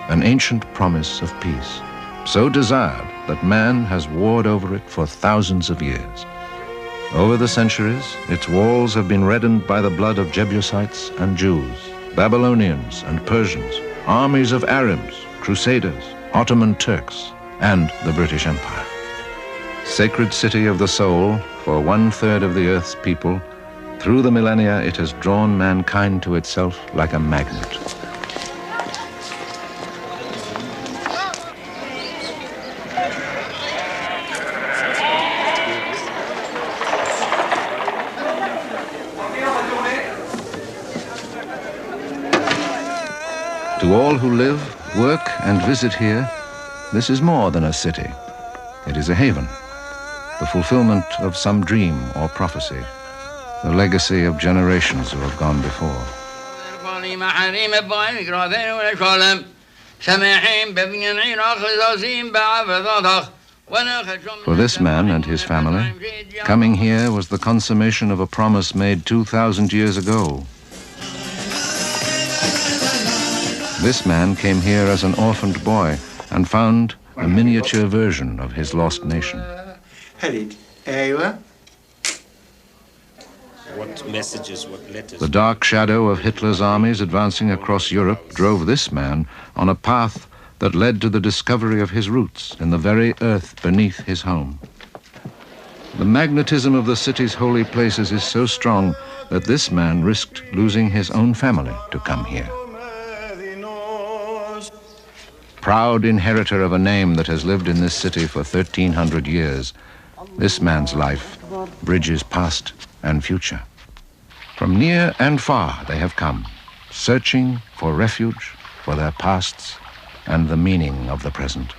an ancient promise of peace, so desired that man has warred over it for thousands of years. Over the centuries, its walls have been reddened by the blood of Jebusites and Jews, Babylonians and Persians, armies of Arabs, Crusaders, Ottoman Turks, and the British Empire. Sacred city of the soul for 1/3 of the earth's people, through the millennia it has drawn mankind to itself like a magnet. To all who live, work, and visit here, this is more than a city. It is a haven, the fulfillment of some dream or prophecy, the legacy of generations who have gone before. For this man and his family, coming here was the consummation of a promise made 2,000 years ago. This man came here as an orphaned boy and found a miniature version of his lost nation. What messages, what letters? The dark shadow of Hitler's armies advancing across Europe drove this man on a path that led to the discovery of his roots in the very earth beneath his home. The magnetism of the city's holy places is so strong that this man risked losing his own family to come here. Proud inheritor of a name that has lived in this city for 1,300 years, this man's life bridges past and future. From near and far they have come, searching for refuge, for their pasts, and the meaning of the present.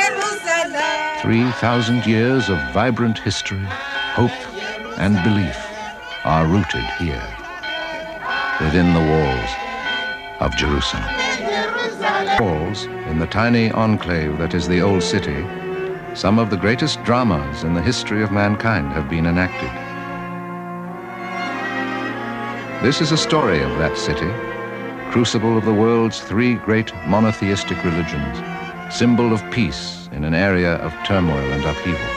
Jerusalem. 3,000 years of vibrant history, hope, and belief are rooted here, within the walls of Jerusalem. Walls, in the tiny enclave that is the old city, some of the greatest dramas in the history of mankind have been enacted. This is a story of that city, crucible of the world's 3 great monotheistic religions, symbol of peace in an area of turmoil and upheaval.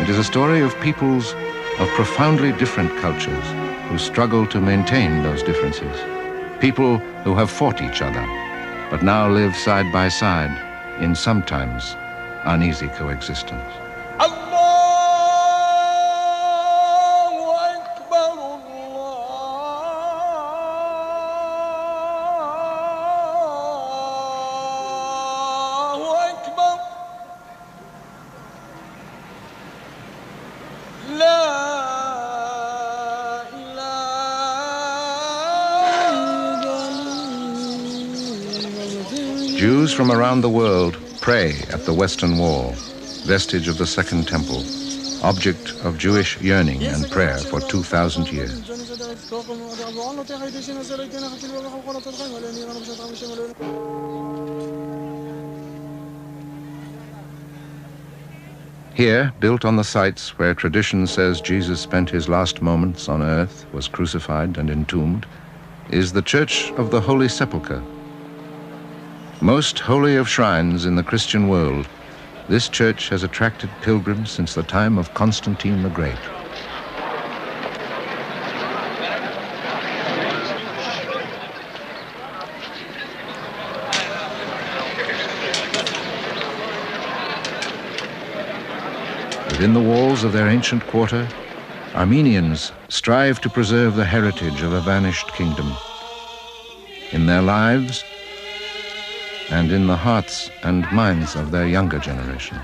It is a story of peoples of profoundly different cultures who struggle to maintain those differences. People who have fought each other, but now live side by side in sometimes uneasy coexistence. Jews from around the world pray at the Western Wall, vestige of the Second Temple, object of Jewish yearning and prayer for 2,000 years. Here, built on the sites where tradition says Jesus spent his last moments on earth, was crucified and entombed, is the Church of the Holy Sepulchre. Most holy of shrines in the Christian world, this church has attracted pilgrims since the time of Constantine the Great. Within the walls of their ancient quarter, Armenians strive to preserve the heritage of a vanished kingdom. In their lives, and in the hearts and minds of their younger generation.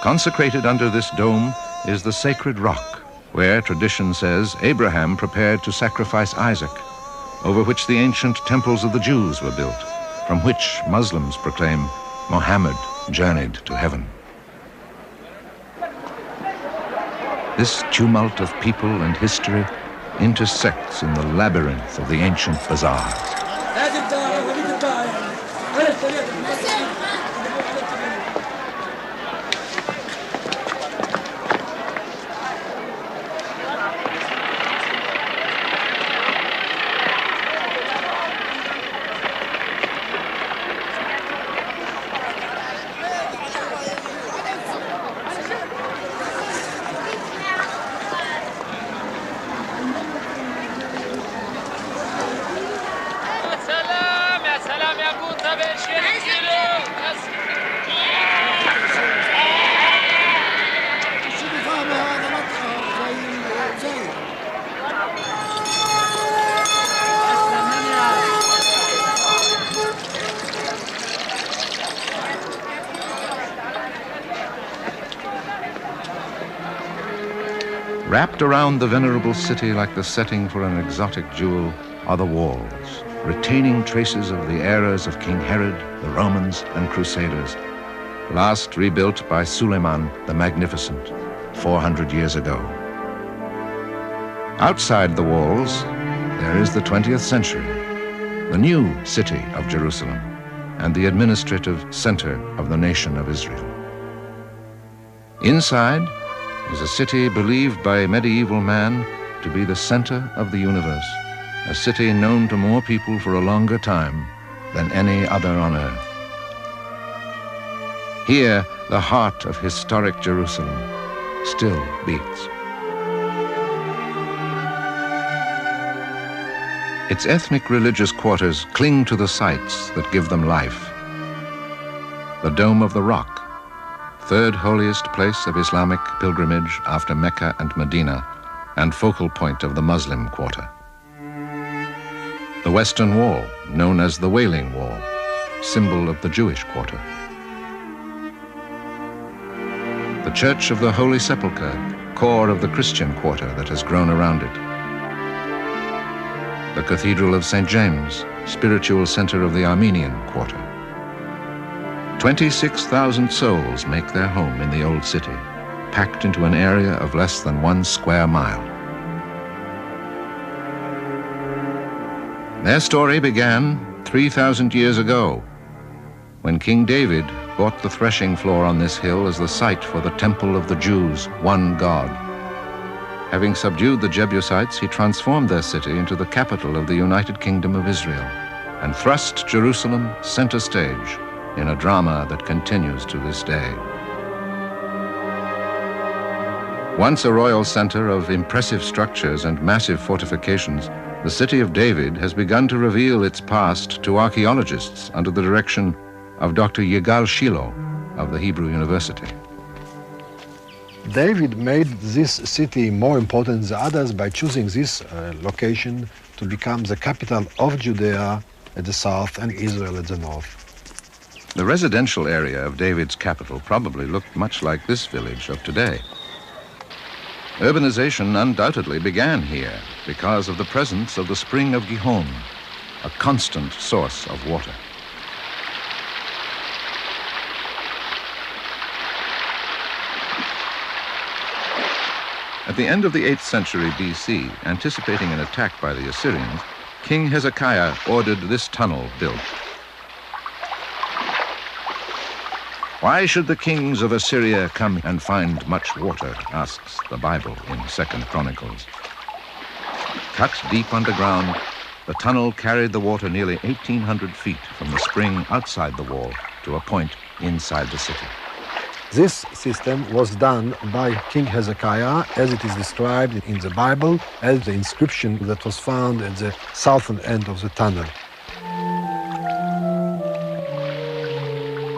Consecrated under this dome is the sacred rock, where tradition says Abraham prepared to sacrifice Isaac, over which the ancient temples of the Jews were built, from which Muslims proclaim Muhammad journeyed to heaven. This tumult of people and history intersects in the labyrinth of the ancient bazaars. Wrapped around the venerable city like the setting for an exotic jewel are the walls, retaining traces of the eras of King Herod, the Romans, and Crusaders, last rebuilt by Suleiman the Magnificent 400 years ago. Outside the walls, there is the 20th century, the new city of Jerusalem, and the administrative center of the nation of Israel. Inside is a city believed by medieval man to be the center of the universe, a city known to more people for a longer time than any other on earth. Here, the heart of historic Jerusalem still beats. Its ethnic religious quarters cling to the sites that give them life. The Dome of the Rock, third holiest place of Islamic pilgrimage after Mecca and Medina, and focal point of the Muslim quarter. The Western Wall, known as the Wailing Wall, symbol of the Jewish quarter. The Church of the Holy Sepulchre, core of the Christian quarter that has grown around it. The Cathedral of St. James, spiritual center of the Armenian quarter. 26,000 souls make their home in the old city, packed into an area of less than 1 square mile. Their story began 3,000 years ago, when King David bought the threshing floor on this hill as the site for the temple of the Jews' one God. Having subdued the Jebusites, he transformed their city into the capital of the United Kingdom of Israel and thrust Jerusalem center stage in a drama that continues to this day. Once a royal center of impressive structures and massive fortifications, the city of David has begun to reveal its past to archaeologists under the direction of Dr. Yigal Shiloh of the Hebrew University. David made this city more important than others by choosing this location to become the capital of Judea at the south and Israel at the north. The residential area of David's capital probably looked much like this village of today. Urbanization undoubtedly began here because of the presence of the spring of Gihon, a constant source of water. At the end of the 8th century BC, anticipating an attack by the Assyrians, King Hezekiah ordered this tunnel built. Why should the kings of Assyria come and find much water, asks the Bible in 2nd Chronicles. Cut deep underground, the tunnel carried the water nearly 1,800 feet from the spring outside the wall to a point inside the city. This system was done by King Hezekiah, as it is described in the Bible, as the inscription that was found at the southern end of the tunnel.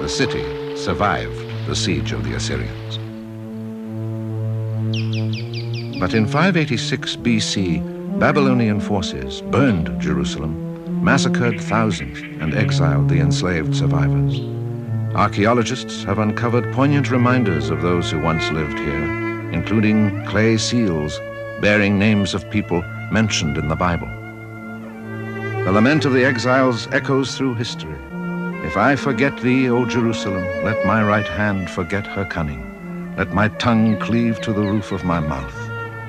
The city survived the siege of the Assyrians. But in 586 BC, Babylonian forces burned Jerusalem, massacred thousands, and exiled the enslaved survivors. Archaeologists have uncovered poignant reminders of those who once lived here, including clay seals bearing names of people mentioned in the Bible. The lament of the exiles echoes through history. If I forget thee, O Jerusalem, let my right hand forget her cunning. Let my tongue cleave to the roof of my mouth,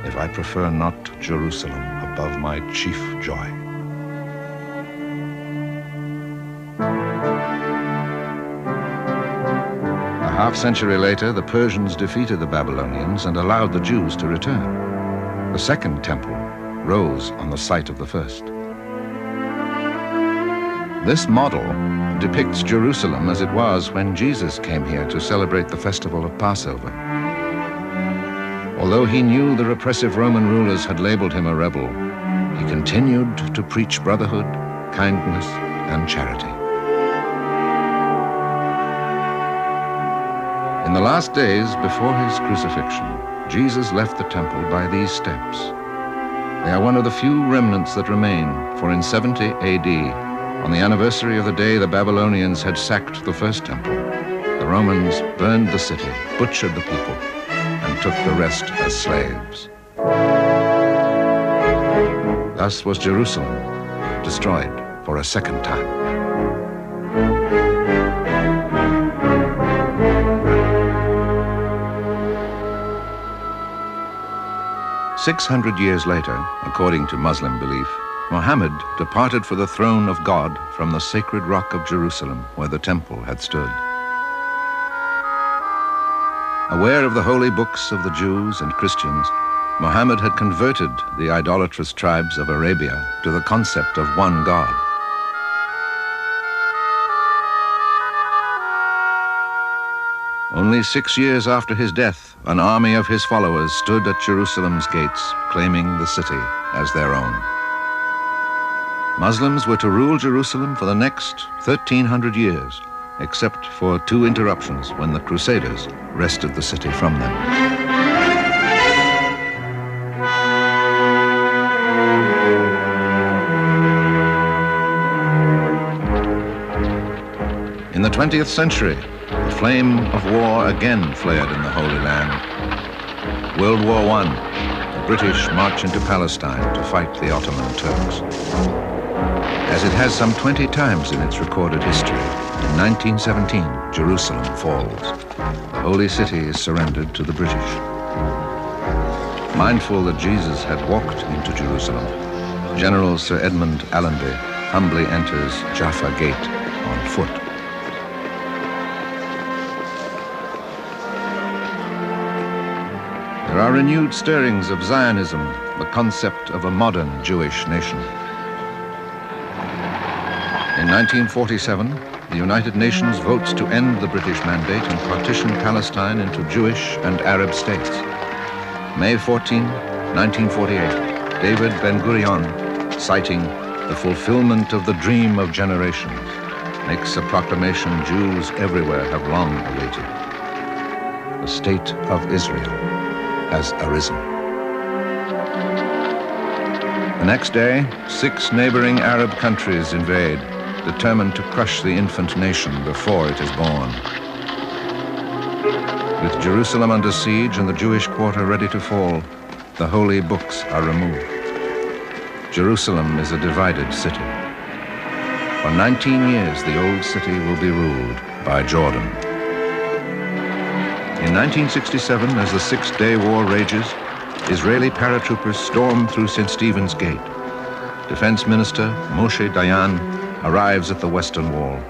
if I prefer not Jerusalem of my chief joy. A half-century later, the Persians defeated the Babylonians and allowed the Jews to return. The second temple rose on the site of the first. This model depicts Jerusalem as it was when Jesus came here to celebrate the festival of Passover. Although he knew the repressive Roman rulers had labeled him a rebel, he continued to preach brotherhood, kindness, and charity. In the last days before his crucifixion, Jesus left the temple by these steps. They are one of the few remnants that remain, for in 70 AD, on the anniversary of the day the Babylonians had sacked the first temple, the Romans burned the city, butchered the people, and took the rest as slaves. Thus was Jerusalem destroyed for a second time. 600 years later, according to Muslim belief, Muhammad departed for the throne of God from the sacred rock of Jerusalem where the temple had stood. Aware of the holy books of the Jews and Christians, Muhammad had converted the idolatrous tribes of Arabia to the concept of one God. Only 6 years after his death, an army of his followers stood at Jerusalem's gates, claiming the city as their own. Muslims were to rule Jerusalem for the next 1,300 years, except for 2 interruptions when the Crusaders wrested the city from them. In the 20th century, the flame of war again flared in the Holy Land. World War I, the British march into Palestine to fight the Ottoman Turks. As it has some 20 times in its recorded history, in 1917, Jerusalem falls. The Holy City is surrendered to the British. Mindful that Jesus had walked into Jerusalem, General Sir Edmund Allenby humbly enters Jaffa Gate on foot. There are renewed stirrings of Zionism, the concept of a modern Jewish nation. In 1947, the United Nations votes to end the British mandate and partition Palestine into Jewish and Arab states. May 14, 1948, David Ben-Gurion, citing the fulfillment of the dream of generations, makes a proclamation Jews everywhere have long awaited. The state of Israel has arisen. The next day, 6 neighboring Arab countries invade, determined to crush the infant nation before it is born. With Jerusalem under siege and the Jewish quarter ready to fall, the holy books are removed. Jerusalem is a divided city. For 19 years, the old city will be ruled by Jordan. In 1967, as the Six-Day War rages, Israeli paratroopers storm through St. Stephen's Gate. Defense Minister Moshe Dayan arrives at the Western Wall,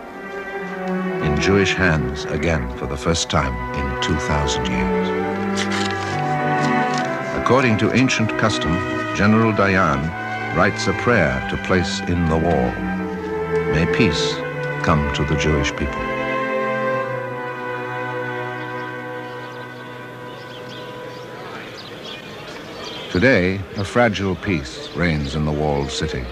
in Jewish hands again for the first time in 2,000 years. According to ancient custom, General Dayan writes a prayer to place in the wall. May peace come to the Jewish people. Today, a fragile peace reigns in the walled city.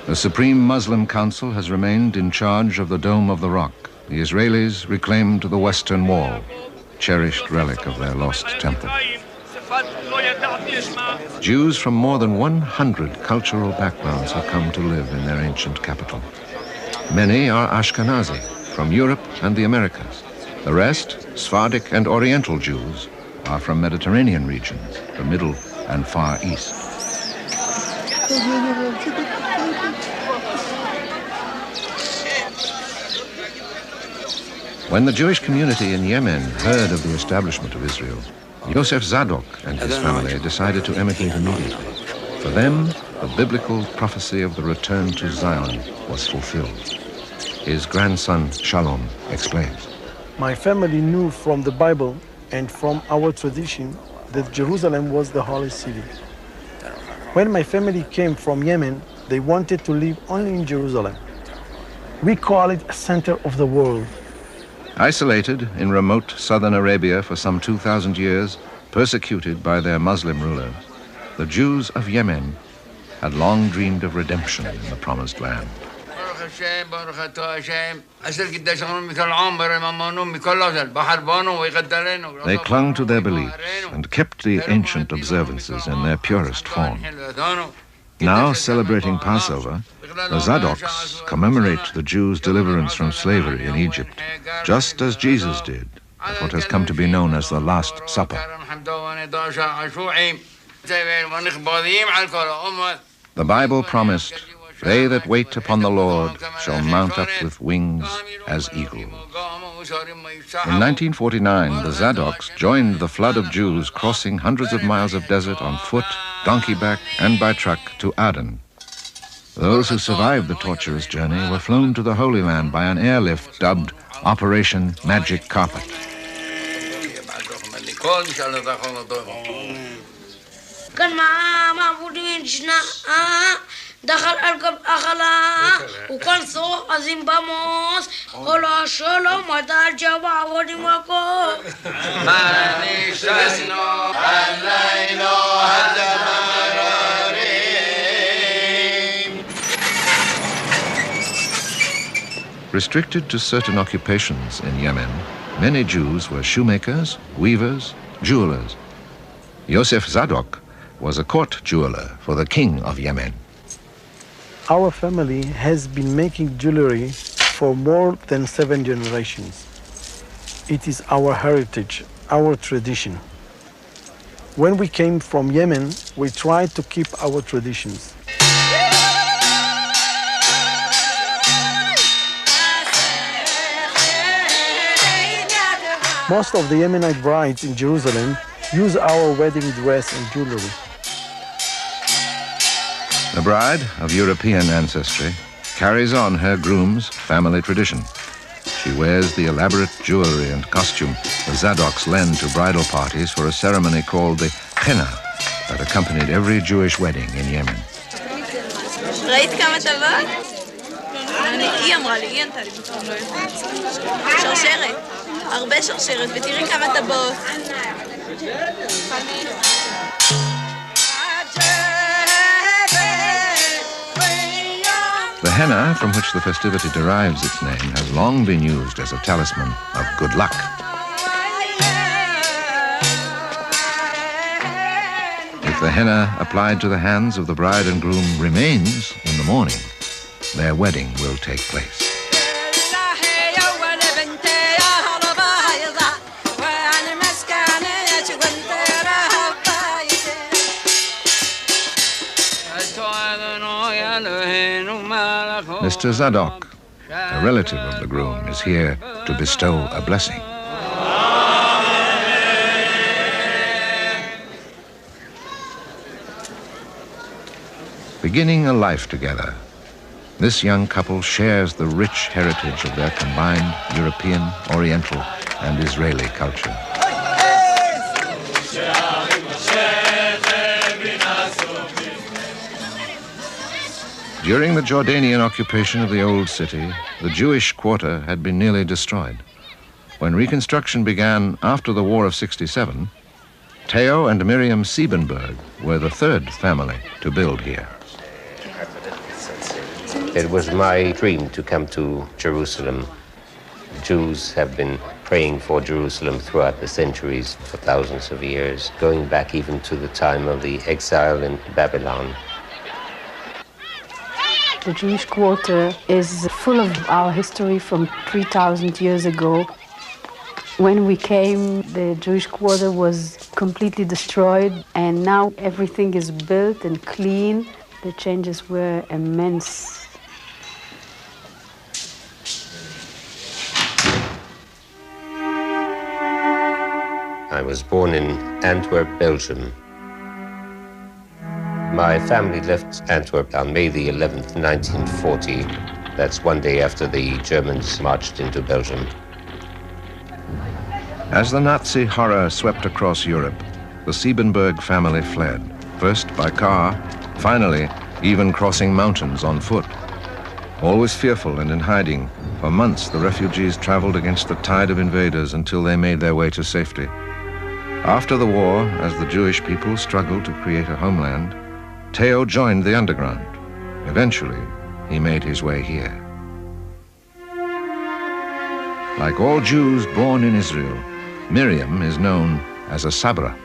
The Supreme Muslim Council has remained in charge of the Dome of the Rock. The Israelis reclaimed the Western Wall, cherished relic of their lost temple. Jews from more than 100 cultural backgrounds have come to live in their ancient capital. Many are Ashkenazi, from Europe and the Americas. The rest, Sephardic and Oriental Jews, are from Mediterranean regions, the Middle and Far East. When the Jewish community in Yemen heard of the establishment of Israel, Yosef Zadok and his family decided to emigrate immediately. For them, the biblical prophecy of the return to Zion was fulfilled. His grandson, Shalom, explains. My family knew from the Bible and from our tradition that Jerusalem was the holy city. When my family came from Yemen, they wanted to live only in Jerusalem. We call it a center of the world. Isolated in remote southern Arabia for some 2,000 years, persecuted by their Muslim rulers, the Jews of Yemen had long dreamed of redemption in the Promised Land. They clung to their beliefs and kept the ancient observances in their purest form. Now, celebrating Passover, the Zadoks commemorate the Jews' deliverance from slavery in Egypt, just as Jesus did at what has come to be known as the Last Supper. The Bible promised, "They that wait upon the Lord shall mount up with wings as eagles." In 1949, the Zadoks joined the flood of Jews crossing hundreds of miles of desert on foot, donkey-back, and by truck to Aden. Those who survived the torturous journey were flown to the Holy Land by an airlift dubbed Operation Magic Carpet. دخل أركب أخلا وكان سوق عظيم باموس قال شلون ما ترجع ودمكو ما نشأنا الليل هذا Restricted to certain occupations in Yemen, many Jews were shoemakers, weavers, jewelers. Yosef Zadok was a court jeweler for the king of Yemen. Our family has been making jewelry for more than 7 generations. It is our heritage, our tradition. When we came from Yemen, we tried to keep our traditions. Most of the Yemenite brides in Jerusalem use our wedding dress and jewelry. The bride of European ancestry carries on her groom's family tradition. She wears the elaborate jewelry and costume the Zadoks lend to bridal parties for a ceremony called the henna that accompanied every Jewish wedding in Yemen. ראית כמה טובות? היא אמרה לי, היא ענתה לי שרשרת, הרבה שרשרת, ותראי כמה טובות. The henna, from which the festivity derives its name, has long been used as a talisman of good luck. If the henna applied to the hands of the bride and groom remains in the morning, their wedding will take place. Mr. Zadok, a relative of the groom, is here to bestow a blessing. Beginning a life together, this young couple shares the rich heritage of their combined European, Oriental, and Israeli culture. During the Jordanian occupation of the old city, the Jewish quarter had been nearly destroyed. When reconstruction began after the War of '67, Theo and Miriam Siebenberg were the third family to build here. It was my dream to come to Jerusalem. Jews have been praying for Jerusalem throughout the centuries, for thousands of years, going back even to the time of the exile in Babylon. The Jewish quarter is full of our history from 3,000 years ago. When we came, the Jewish quarter was completely destroyed, and now everything is built and clean. The changes were immense. I was born in Antwerp, Belgium. My family left Antwerp on May the 11th, 1940. That's one day after the Germans marched into Belgium. As the Nazi horror swept across Europe, the Siebenberg family fled, first by car, finally even crossing mountains on foot. Always fearful and in hiding, for months the refugees traveled against the tide of invaders until they made their way to safety. After the war, as the Jewish people struggled to create a homeland, Theo joined the underground. Eventually, he made his way here. Like all Jews born in Israel, Miriam is known as a Sabra.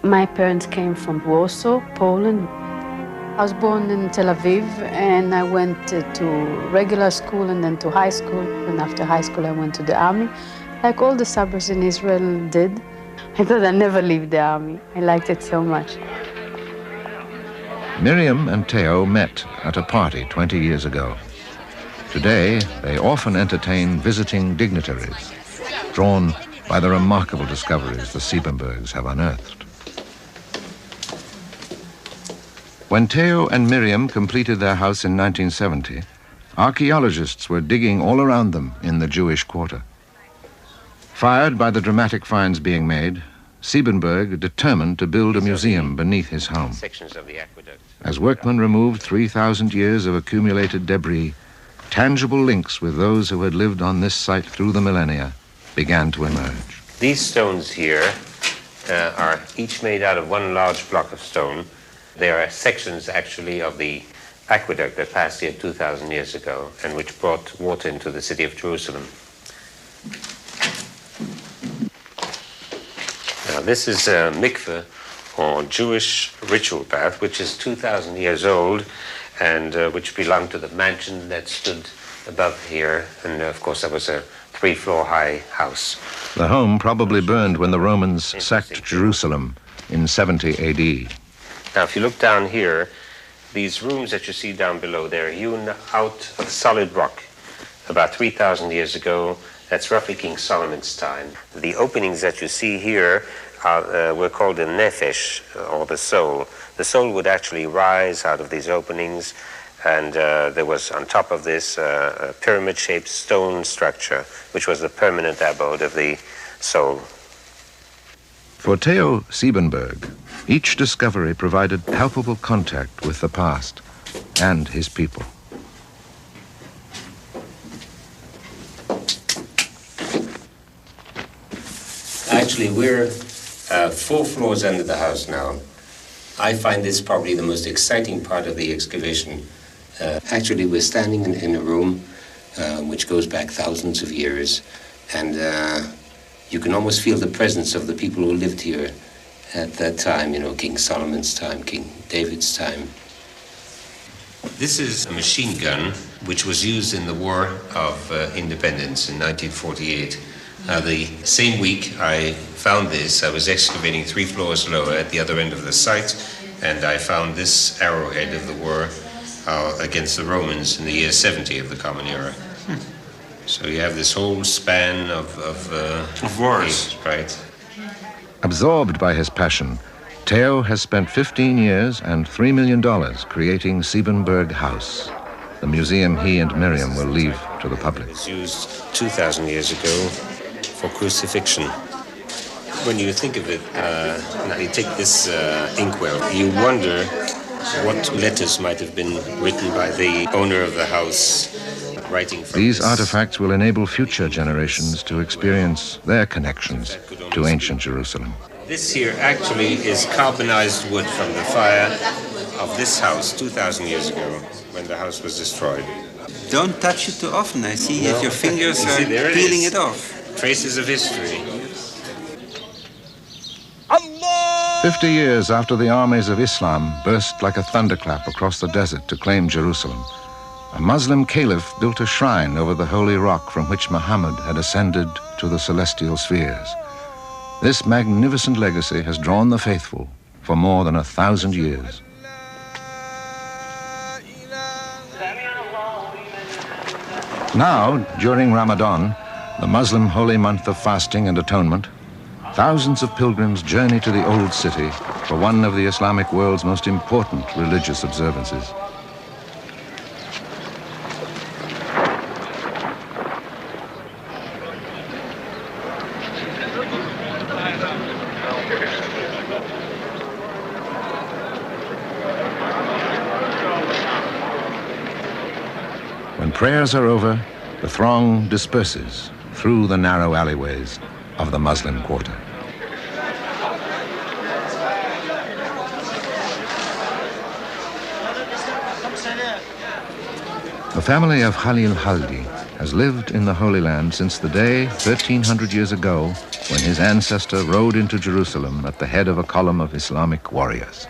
My parents came from Warsaw, Poland. I was born in Tel Aviv, and I went to regular school and then to high school. And after high school, I went to the army, like all the Sabras in Israel did. I thought I'd never leave the army. I liked it so much. Miriam and Theo met at a party 20 years ago. Today, they often entertain visiting dignitaries, drawn by the remarkable discoveries the Siebenbergs have unearthed. When Theo and Miriam completed their house in 1970, archaeologists were digging all around them in the Jewish quarter. Fired by the dramatic finds being made, Siebenberg determined to build a museum beneath his home. As workmen removed 3,000 years of accumulated debris, tangible links with those who had lived on this site through the millennia began to emerge. These stones here are each made out of one large block of stone. They are sections, actually, of the aqueduct that passed here 2,000 years ago and which brought water into the city of Jerusalem. Now, this is a mikveh, or Jewish ritual bath, which is 2,000 years old and which belonged to the mansion that stood above here. And, of course, that was a 3-floor high house. The home probably burned when the Romans sacked Jerusalem in 70 A.D. Now, if you look down here, these rooms that you see down below, they're hewn out of solid rock about 3,000 years ago. That's roughly King Solomon's time. The openings that you see here were called the nefesh, or the soul. The soul would actually rise out of these openings, and there was on top of this a pyramid-shaped stone structure, which was the permanent abode of the soul. For Theo Siebenberg, each discovery provided palpable contact with the past and his people. Actually, we're 4 floors under the house now. I find this probably the most exciting part of the excavation. Actually, we're standing in a room which goes back thousands of years, and you can almost feel the presence of the people who lived here at that time, you know, King Solomon's time, King David's time. This is a machine gun which was used in the War of Independence in 1948. The same week I found this, I was excavating 3 floors lower at the other end of the site, and I found this arrowhead of the war against the Romans in the year 70 of the Common Era. So you have this whole span of wars, age, right? Absorbed by his passion, Theo has spent 15 years and $3 million creating Siebenberg House, the museum he and Miriam will leave to the public. It was used 2,000 years ago for crucifixion. When you think of it, now you take this inkwell, you wonder what letters might have been written by the owner of the house, writing from These this. artifacts will enable future generations to experience their connections to ancient Jerusalem. This here actually is carbonized wood from the fire of this house 2,000 years ago when the house was destroyed. Don't touch it too often. I see that your fingers are there peeling is. it off. Traces of history. 50 years after the armies of Islam burst like a thunderclap across the desert to claim Jerusalem, a Muslim caliph built a shrine over the holy rock from which Muhammad had ascended to the celestial spheres. This magnificent legacy has drawn the faithful for more than 1,000 years. Now, during Ramadan, the Muslim holy month of fasting and atonement, Thousands of pilgrims journey to the old city for one of the Islamic world's most important religious observances. When prayers are over, the throng disperses through the narrow alleyways of the Muslim quarter. The family of Khalil Haldi has lived in the Holy Land since the day 1300 years ago when his ancestor rode into Jerusalem at the head of a column of Islamic warriors.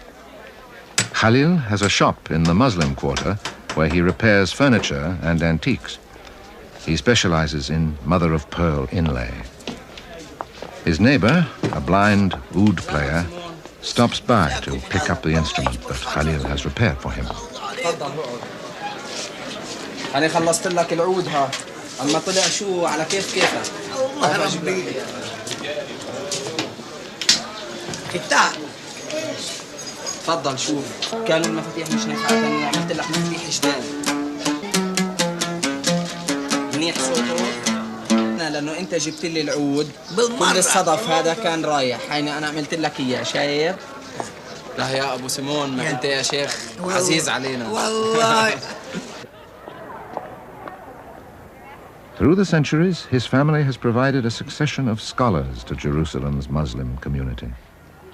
Khalil has a shop in the Muslim quarter where he repairs furniture and antiques. He specializes in mother-of-pearl inlay. His neighbor, a blind oud player, stops by to pick up the instrument that Khalil has repaired for him. أنا خلصت لك العود ها أما طلع شو على كيفك الله ربي كتاب تفضل شوف كانوا المفاتيح مش نافعة أنا عملت لك مفاتيح جداد منيح صوته لأنه أنت جبت لي العود كل الصدف هذا كان رايح يعني أنا عملت لك إياه شايف لا يا أبو سيمون ما أنت يا شيخ عزيز علينا والله. Through the centuries, his family has provided a succession of scholars to Jerusalem's Muslim community.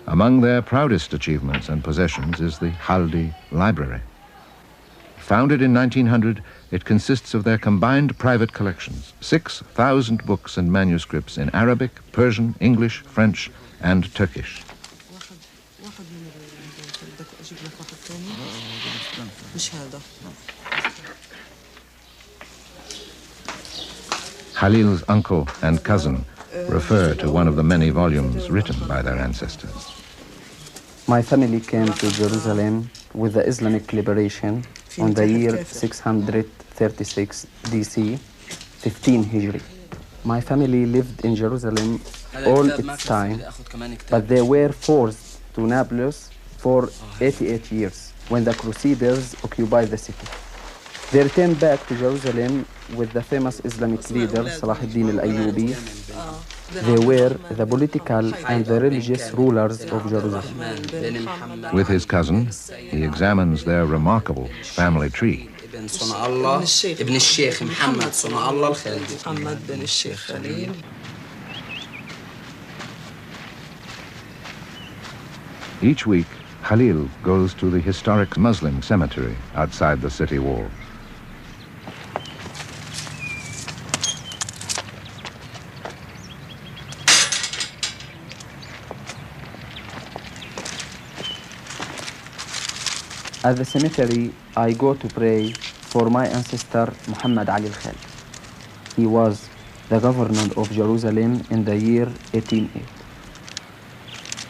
Among their proudest achievements and possessions is the Haldi Library. Founded in 1900, it consists of their combined private collections, 6,000 books and manuscripts in Arabic, Persian, English, French, and Turkish. Khalil's uncle and cousin refer to one of the many volumes written by their ancestors. My family came to Jerusalem with the Islamic liberation on the year 636 DC, 15 Hijri. My family lived in Jerusalem all its time, but they were forced to Nablus for 88 years when the Crusaders occupied the city. They returned back to Jerusalem with the famous Islamic leader Salah ad-Din al-Ayyubi. They were the political and the religious rulers of Jerusalem. With his cousin, he examines their remarkable family tree. Each week, Khalil goes to the historic Muslim cemetery outside the city walls. At the cemetery, I go to pray for my ancestor Muhammad Ali al-Khal. He was the governor of Jerusalem in the year 1808.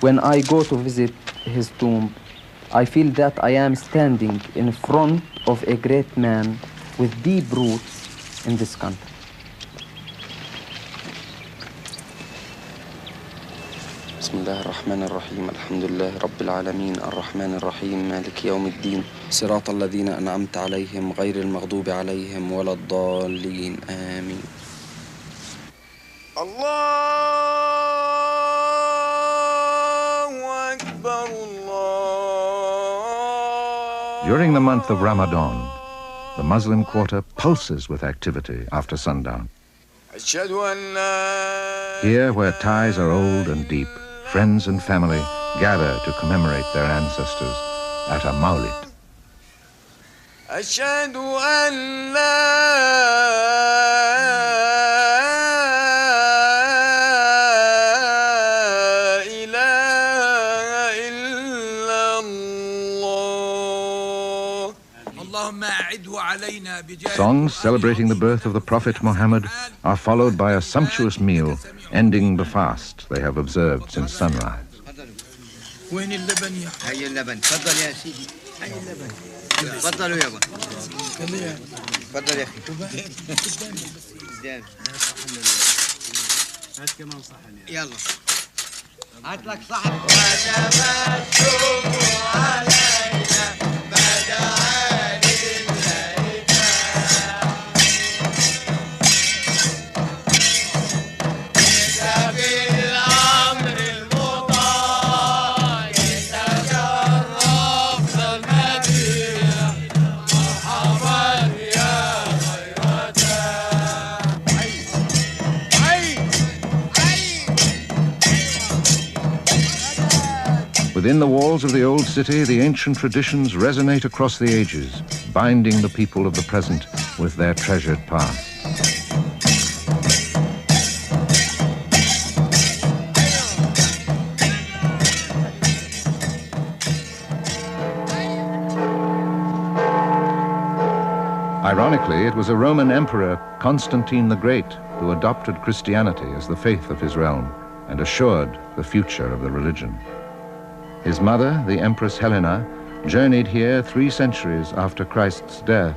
When I go to visit his tomb, I feel that I am standing in front of a great man with deep roots in this country. بسم الله الرحمن الرحيم الحمد لله رب العالمين الرحمن الرحيم مالك يوم الدين صراط الذين أنعمت عليهم غير المغضوب عليهم ولا الضالين آمين الله أكبر الله. During the month of Ramadan, the Muslim quarter pulses with activity after sundown. Here, where ties are old and deep, friends and family gather to commemorate their ancestors at a Mawlid. أشهد أن لا إله إلا الله. Songs celebrating the birth of the Prophet Muhammad are followed by a sumptuous meal ending the fast they have observed since sunrise. وين اللبن يا هي اللبن تفضل يا سيدي هي اللبن تفضلوا يابا تفضل يا اخي قدام هات كمان صحن يلا هات لك صاحب وتبسم علينا بدعاني Within the walls of the old city, the ancient traditions resonate across the ages, binding the people of the present with their treasured past. Ironically, it was a Roman emperor, Constantine the Great, who adopted Christianity as the faith of his realm and assured the future of the religion. His mother, the Empress Helena, journeyed here 3 centuries after Christ's death.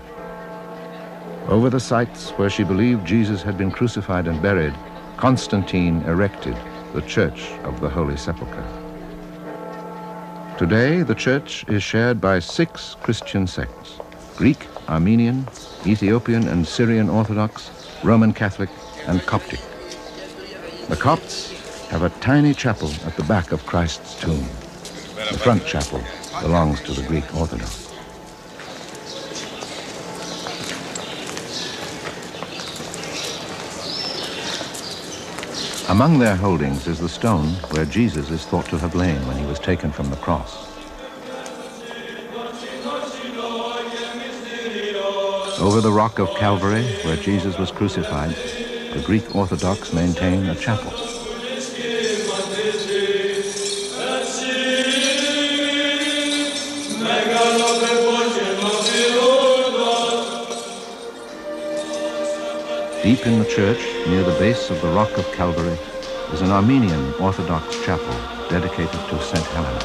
Over the sites where she believed Jesus had been crucified and buried, Constantine erected the Church of the Holy Sepulchre. Today, the church is shared by 6 Christian sects: Greek, Armenian, Ethiopian and Syrian Orthodox, Roman Catholic, and Coptic. The Copts have a tiny chapel at the back of Christ's tomb. The front chapel belongs to the Greek Orthodox. Among their holdings is the stone where Jesus is thought to have lain when he was taken from the cross. Over the rock of Calvary, where Jesus was crucified, the Greek Orthodox maintain a chapel. Deep in the church, near the base of the rock of Calvary, is an Armenian Orthodox chapel dedicated to St. Helena.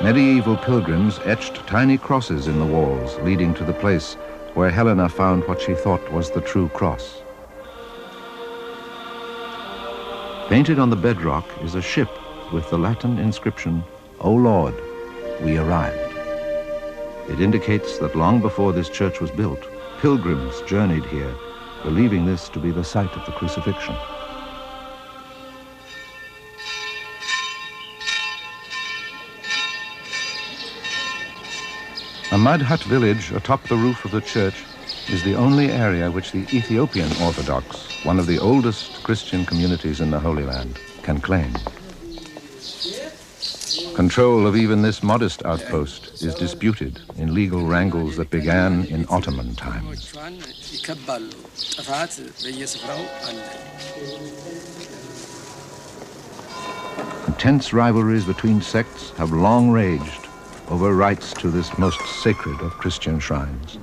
Medieval pilgrims etched tiny crosses in the walls, leading to the place where Helena found what she thought was the true cross. Painted on the bedrock is a ship with the Latin inscription, "O Lord, we arrived." It indicates that long before this church was built, pilgrims journeyed here, believing this to be the site of the crucifixion. A mud hut village atop the roof of the church is the only area which the Ethiopian Orthodox, one of the oldest Christian communities in the Holy Land, can claim. Control of even this modest outpost is disputed in legal wrangles that began in Ottoman times. Intense rivalries between sects have long raged over rights to this most sacred of Christian shrines.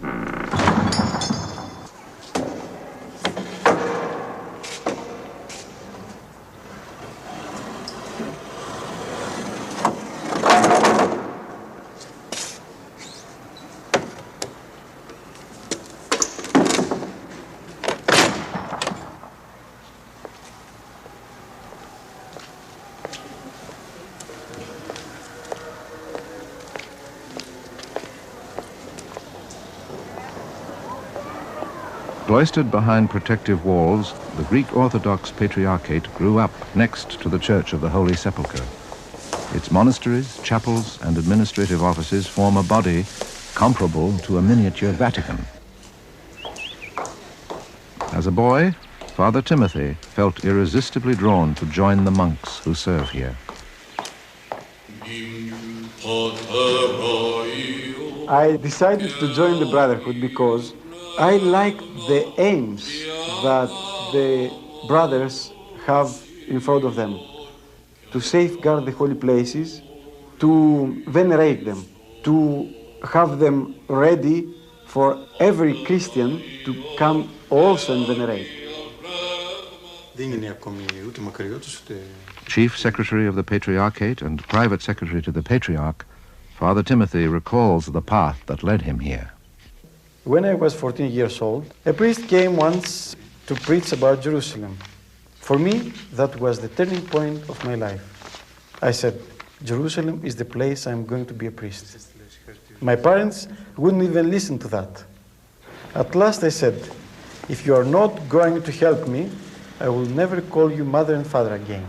Cloistered behind protective walls, the Greek Orthodox Patriarchate grew up next to the Church of the Holy Sepulchre. Its monasteries, chapels, and administrative offices form a body comparable to a miniature Vatican. As a boy, Father Timothy felt irresistibly drawn to join the monks who serve here. I decided to join the Brotherhood because I like the aims that the brothers have in front of them, to safeguard the holy places, to venerate them, to have them ready for every Christian to come also and venerate. Chief Secretary of the Patriarchate and Private Secretary to the Patriarch, Father Timothy recalls the path that led him here. When I was 14 years old, a priest came once to preach about Jerusalem. For me, that was the turning point of my life. I said, Jerusalem is the place I'm going to be a priest. My parents wouldn't even listen to that. At last I said, if you are not going to help me, I will never call you mother and father again.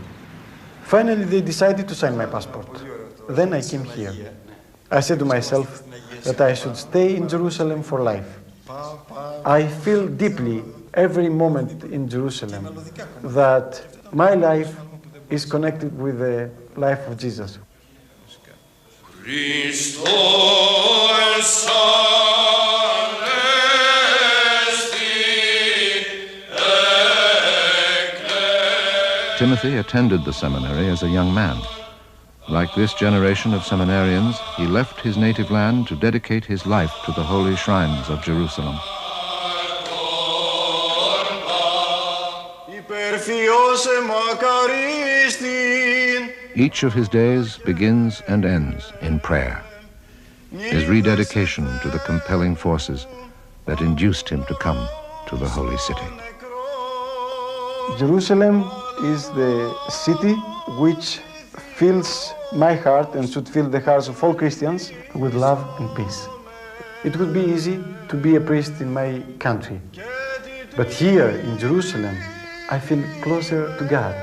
Finally, they decided to sign my passport. Then I came here. I said to myself that I should stay in Jerusalem for life. I feel deeply every moment in Jerusalem that my life is connected with the life of Jesus. Timothy attended the seminary as a young man. Like this generation of seminarians, he left his native land to dedicate his life to the holy shrines of Jerusalem. Each of his days begins and ends in prayer, his rededication to the compelling forces that induced him to come to the holy city. Jerusalem is the city which fills my heart and should fill the hearts of all Christians with love and peace. It would be easy to be a priest in my country, but here in Jerusalem, I feel closer to God.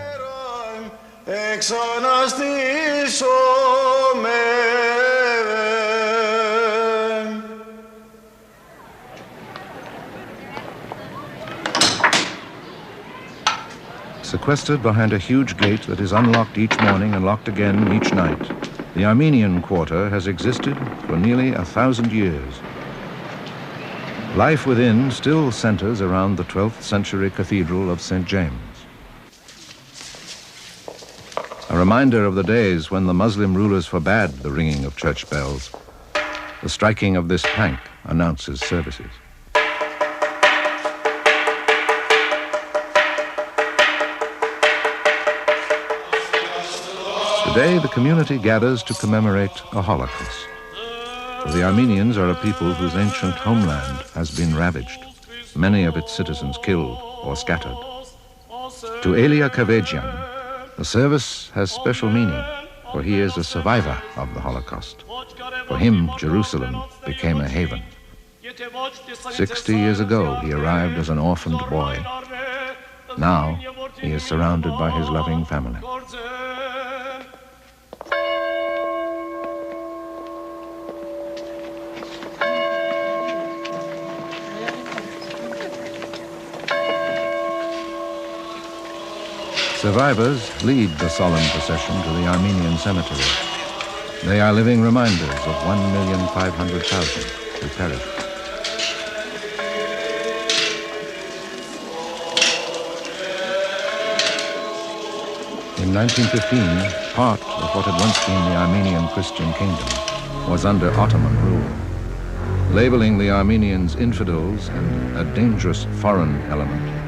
Sequestered behind a huge gate that is unlocked each morning and locked again each night, the Armenian quarter has existed for nearly 1,000 years. Life within still centers around the 12th century Cathedral of St. James. A reminder of the days when the Muslim rulers forbade the ringing of church bells. The striking of this pank announces services. Today, the community gathers to commemorate a Holocaust. For the Armenians are a people whose ancient homeland has been ravaged, many of its citizens killed or scattered. To Elia Kavejian, the service has special meaning, for he is a survivor of the Holocaust. For him, Jerusalem became a haven. 60 years ago, he arrived as an orphaned boy. Now, he is surrounded by his loving family. Survivors lead the solemn procession to the Armenian cemetery. They are living reminders of 1,500,000 who perished. In 1915, part of what had once been the Armenian Christian kingdom was under Ottoman rule. Labeling the Armenians infidels and a dangerous foreign element,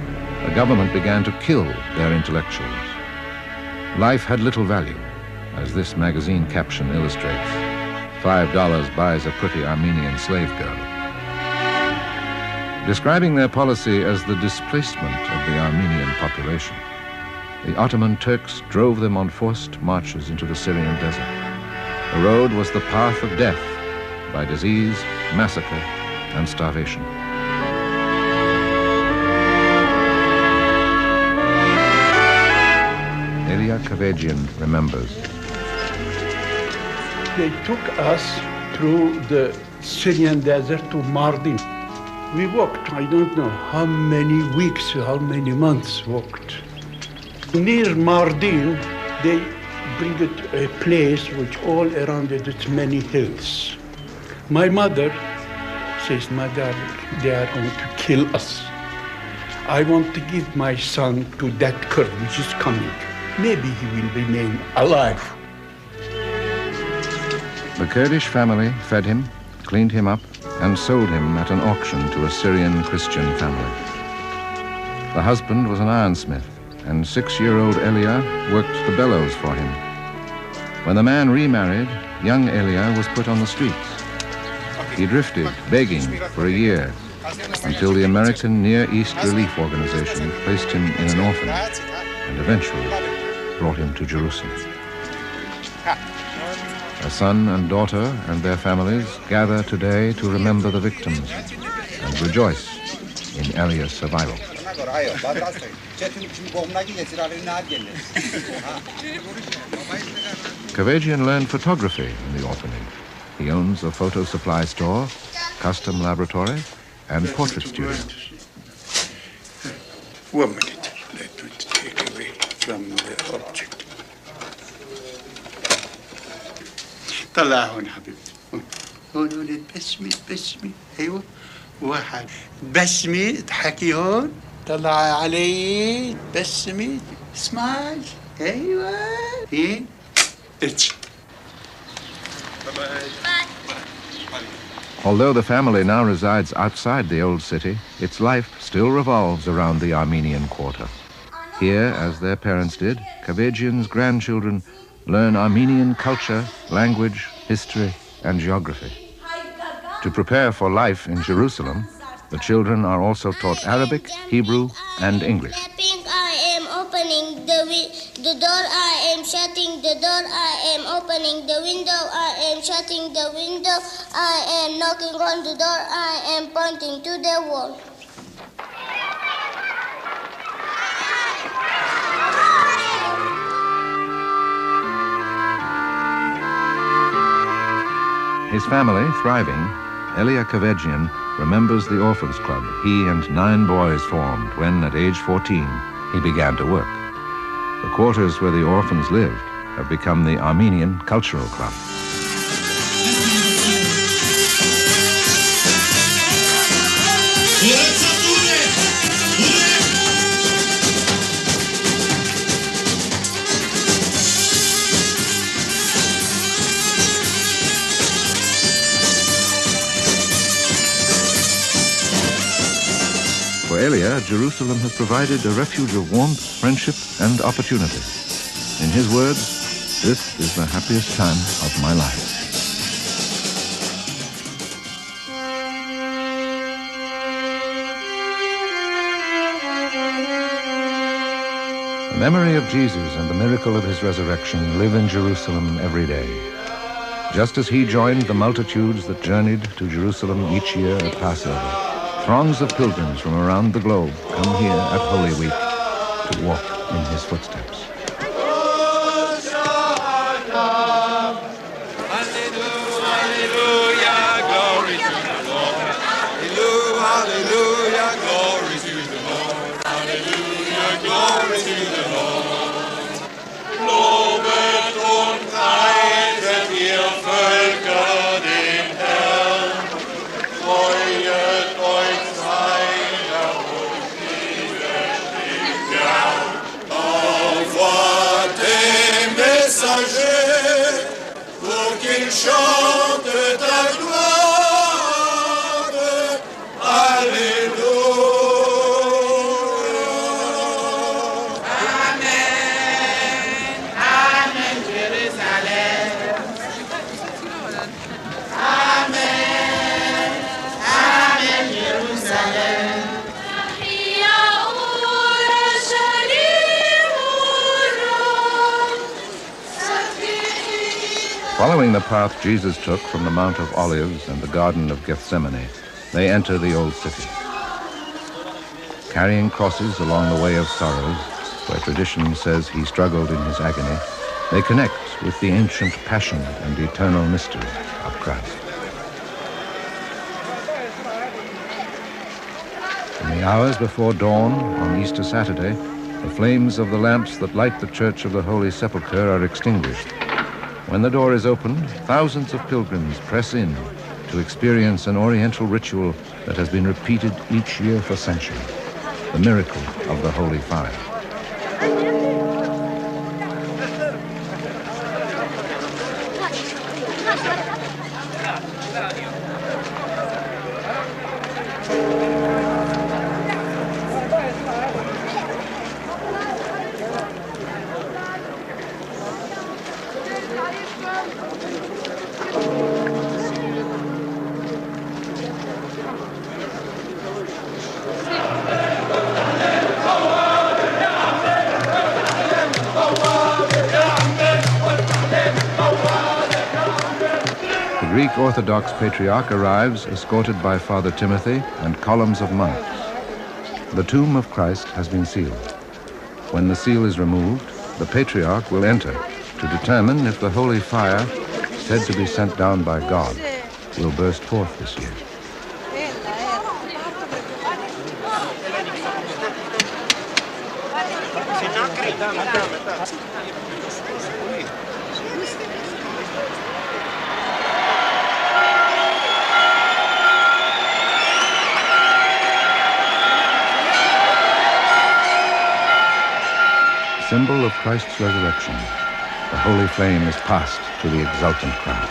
the government began to kill their intellectuals. Life had little value, as this magazine caption illustrates. $5 buys a pretty Armenian slave girl. Describing their policy as the displacement of the Armenian population, the Ottoman Turks drove them on forced marches into the Syrian desert. The road was the path of death by disease, massacre, and starvation. Elia Kavejian remembers. They took us through the Syrian desert to Mardin. We walked, I don't know how many weeks, how many months walked. Near Mardin, they bring it a place which all around it, it's many hills. My mother says, Mother, they are going to kill us. I want to give my son to that Kurd which is coming. Maybe he will remain alive. The Kurdish family fed him, cleaned him up, and sold him at an auction to a Syrian Christian family. The husband was an ironsmith, and 6-year-old Elia worked the bellows for him. When the man remarried, young Elia was put on the streets. He drifted, begging, for a year, until the American Near East Relief Organization placed him in an orphanage and eventually brought him to Jerusalem. A son and daughter and their families gather today to remember the victims and rejoice in Elia's survival. Kavajian learned photography in the orphanage. He owns a photo supply store, custom laboratory, and portrait studio. 1 minute. Let me take away from the object. طلع هون حبيبتي. هون بسمي ايوه. واحد بسمي اضحكي هون. طلع علي بسمي سمايل. ايوه. ايه. اتش. Although the family now resides outside the old city, its life still revolves around the Armenian quarter. Here, as their parents did, Kavajian's grandchildren learn Armenian culture, language, history, and geography. To prepare for life in Jerusalem, the children are also taught Arabic, Hebrew, and English. I am opening the door, I am shutting the door, I am opening the window, I am shutting the window, I am knocking on the door, I am pointing to the wall. His family thriving, Elia Kavajian remembers the orphans club he and 9 boys formed when, at age 14, he began to work. The quarters where the orphans lived have become the Armenian Cultural Club. For Elia, Jerusalem has provided a refuge of warmth, friendship, and opportunity. In his words, this is the happiest time of my life. The memory of Jesus and the miracle of his resurrection live in Jerusalem every day. Just as he joined the multitudes that journeyed to Jerusalem each year at Passover, throngs of pilgrims from around the globe come here at Holy Week to walk in his footsteps. Pour qu'il chante ta gloire, Alléluia. Amen, Amen, Jérusalem. Amen, Amen, Jérusalem. Following the path Jesus took from the Mount of Olives and the Garden of Gethsemane, they enter the old city. Carrying crosses along the way of sorrows, where tradition says he struggled in his agony, they connect with the ancient passion and eternal mystery of Christ. In the hours before dawn on Easter Saturday, the flames of the lamps that light the Church of the Holy Sepulchre are extinguished. When the door is opened, thousands of pilgrims press in to experience an Oriental ritual that has been repeated each year for centuries, the miracle of the Holy Fire. Greek Orthodox Patriarch arrives escorted by Father Timothy and columns of monks. The tomb of Christ has been sealed. When the seal is removed, the Patriarch will enter to determine if the holy fire, said to be sent down by God, will burst forth this year. Symbol of Christ's resurrection, the holy flame is passed to the exultant crowd.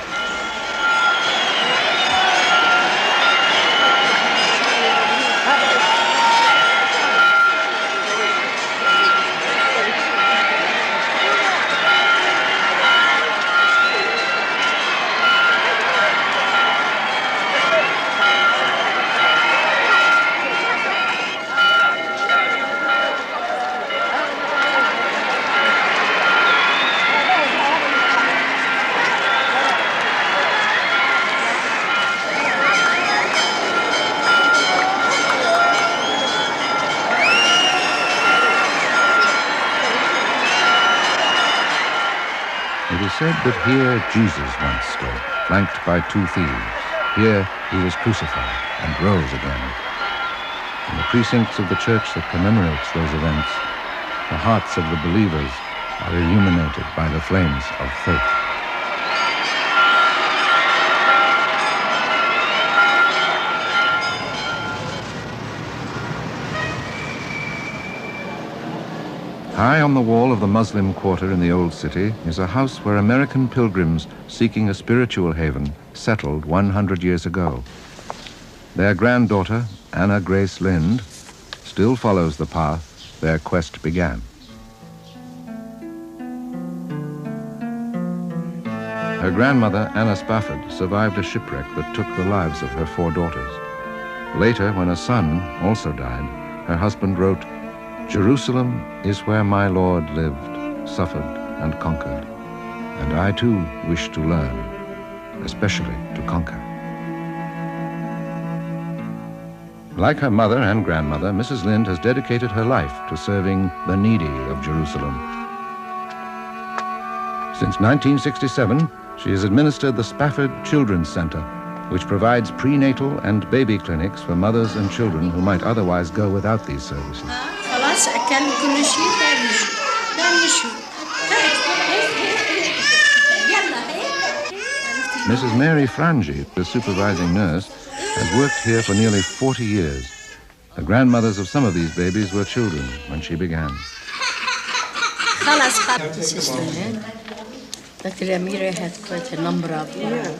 It is said that here Jesus once stood, flanked by two thieves. Here he was crucified and rose again. In the precincts of the church that commemorates those events, the hearts of the believers are illuminated by the flames of faith. High on the wall of the Muslim quarter in the Old City is a house where American pilgrims seeking a spiritual haven settled 100 years ago. Their granddaughter, Anna Grace Lind, still follows the path their quest began. Her grandmother, Anna Spafford, survived a shipwreck that took the lives of her 4 daughters. Later, when a son also died, her husband wrote, "Jerusalem is where my Lord lived, suffered, and conquered. And I too wish to learn, especially to conquer." Like her mother and grandmother, Mrs. Lind has dedicated her life to serving the needy of Jerusalem. Since 1967, she has administered the Spafford Children's Center, which provides prenatal and baby clinics for mothers and children who might otherwise go without these services. Mrs. Mary Frangi, the supervising nurse, has worked here for nearly 40 years. The grandmothers of some of these babies were children when she began. Dr. Amira had quite a number of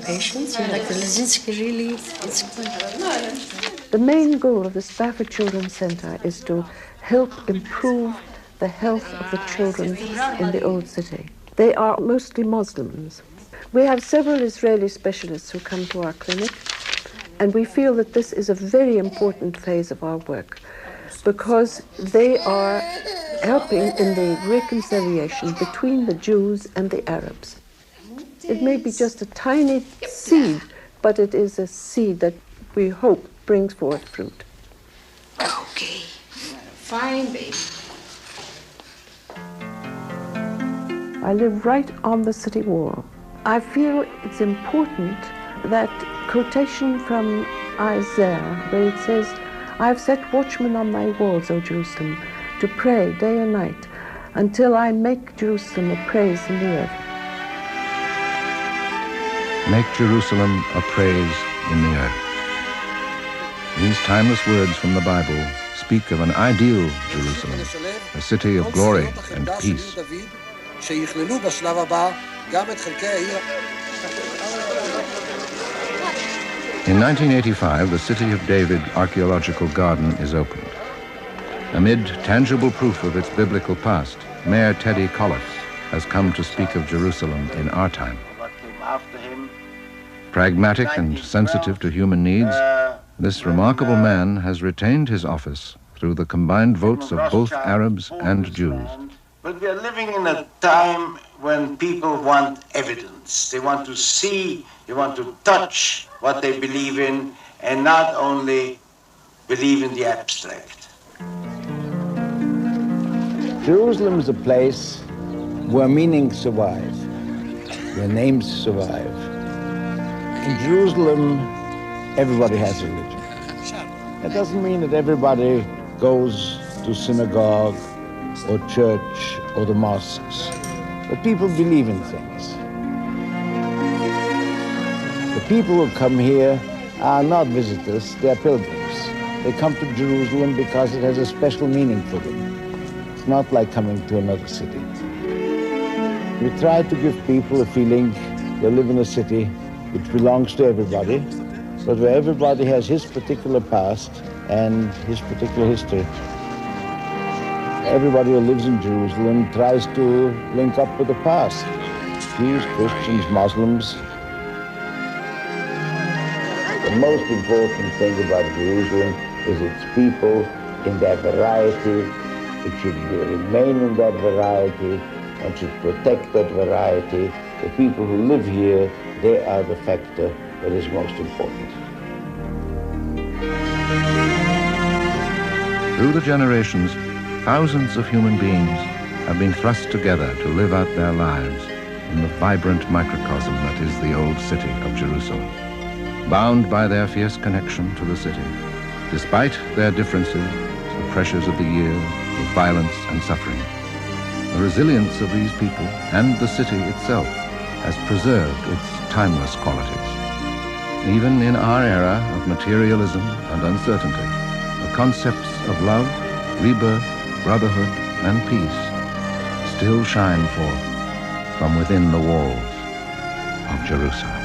patients. Dr. Lazinski really, it's quite... The main goal of the Spafford Children's Center is to help improve the health of the children in the Old City. They are mostly Muslims. We have several Israeli specialists who come to our clinic, and we feel that this is a very important phase of our work because they are helping in the reconciliation between the Jews and the Arabs. It may be just a tiny seed, but it is a seed that we hope brings forth fruit. Okay, fine, baby. I live right on the city wall. I feel it's important that quotation from Isaiah, where it says, "I've set watchmen on thy walls, O Jerusalem, to pray day and night, until I make Jerusalem a praise in the earth." Make Jerusalem a praise in the earth. These timeless words from the Bible speak of an ideal Jerusalem, a city of glory and peace. In 1985, the City of David Archaeological Garden is opened. Amid tangible proof of its biblical past, Mayor Teddy Collis has come to speak of Jerusalem in our time. Pragmatic and sensitive to human needs, this remarkable man has retained his office through the combined votes of both Arabs and Jews. But we are living in a time when people want evidence. They want to see, they want to touch what they believe in, and not only believe in the abstract. Jerusalem is a place where meanings survive, where names survive. In Jerusalem, everybody has a religion. That doesn't mean that everybody goes to synagogue or church or the mosques, but people believe in things. The people who come here are not visitors, they're pilgrims. They come to Jerusalem because it has a special meaning for them. It's not like coming to another city. We try to give people a feeling they live in a city which belongs to everybody, but where everybody has his particular past and his particular history. Everybody who lives in Jerusalem tries to link up with the past. Jews, Christians, Muslims. The most important thing about Jerusalem is its people in their variety. It should remain in that variety and should protect that variety. The people who live here, they are the factor that is most important. Through the generations, thousands of human beings have been thrust together to live out their lives in the vibrant microcosm that is the old city of Jerusalem, bound by their fierce connection to the city, despite their differences, the pressures of the years, the violence and suffering. The resilience of these people and the city itself has preserved its timeless qualities. Even in our era of materialism and uncertainty, the concepts of love, rebirth, brotherhood, and peace still shine forth from within the walls of Jerusalem.